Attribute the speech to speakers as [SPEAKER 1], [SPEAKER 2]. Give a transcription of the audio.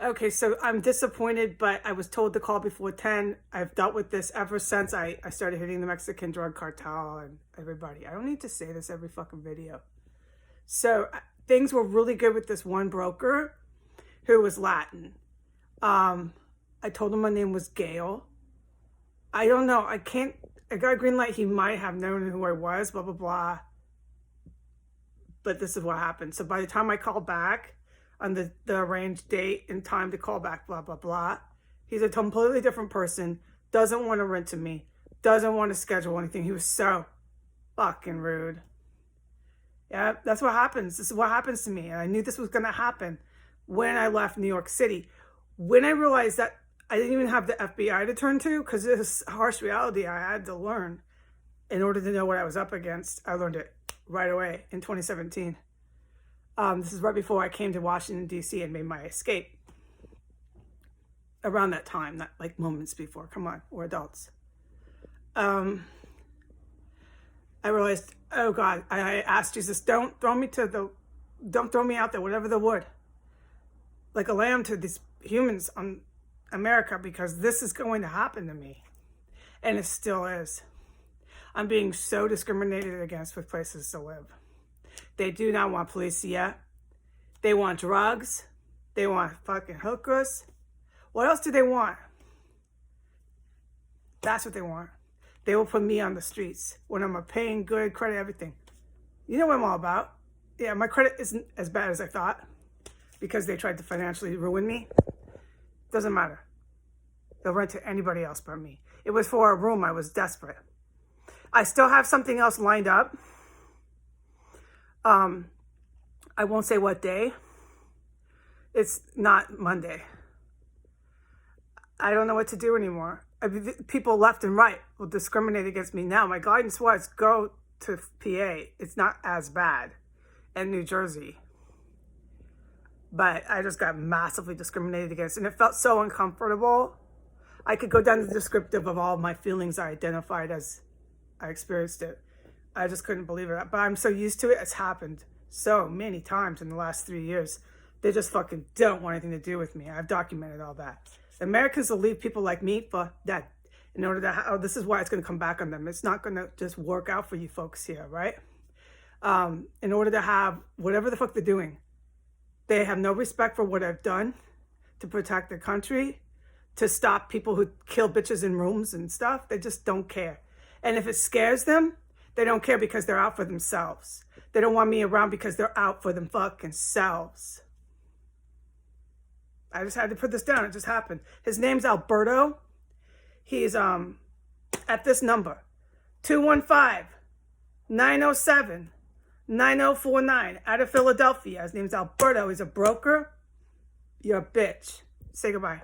[SPEAKER 1] Okay, so I'm disappointed, but I was told to call before 10. I've dealt with this ever since I started hitting the Mexican drug cartel and everybody. I don't need to say this every fucking video. So things were really good with this one broker who was Latin. I told him my name was Gail. I don't know. I got a green light. He might have known who I was, blah, blah, blah. But this is what happened. So by the time I called back on the arranged date and time to call back, blah, blah, blah, he's a completely different person, doesn't want to rent to me, doesn't want to schedule anything. He was so fucking rude. Yeah, that's what happens. This is what happens to me. And I knew this was going to happen when I left New York City. When I realized that I didn't even have the FBI to turn to, because this harsh reality I had to learn in order to know what I was up against. I learned it right away in 2017. This is right before I came to Washington, D.C. and made my escape. Around that time, not like moments before. Come on, we're adults. I realized, oh God, I asked Jesus, don't throw me out there, whatever the wood, like a lamb to these humans on America, because this is going to happen to me. And it still is. I'm being so discriminated against with places to live. They do not want policia. They want drugs. They want fucking hookers. What else do they want? That's what they want. They will put me on the streets when I'm a paying good credit, everything. You know what I'm all about. Yeah, my credit isn't as bad as I thought because they tried to financially ruin me. Doesn't matter. They'll rent to anybody else but me. It was for a room. I was desperate. I still have something else lined up. I won't say what day. It's not Monday. I don't know what to do anymore. People left and right will discriminate against me now. My guidance was go to PA. It's not as bad. And New Jersey. But I just got massively discriminated against. And it felt so uncomfortable. I could go down to the descriptive of all my feelings I identified as I experienced it. I just couldn't believe it. But I'm so used to it. It's happened so many times in the last 3 years. They just fucking don't want anything to do with me. I've documented all that. The Americans will leave people like me for dead in order to, this is why it's going to come back on them. It's not going to just work out for you folks here, right? In order to have whatever the fuck they're doing, they have no respect for what I've done to protect the country, to stop people who kill bitches in rooms and stuff. They just don't care. And if it scares them, they don't care because they're out for themselves. They don't want me around because they're out for them fucking selves. I just had to put this down. It just happened. His name's Alberto. He's at this number, 215-907-9049, out of Philadelphia. His name's Alberto. He's a broker. You're a bitch. Say goodbye.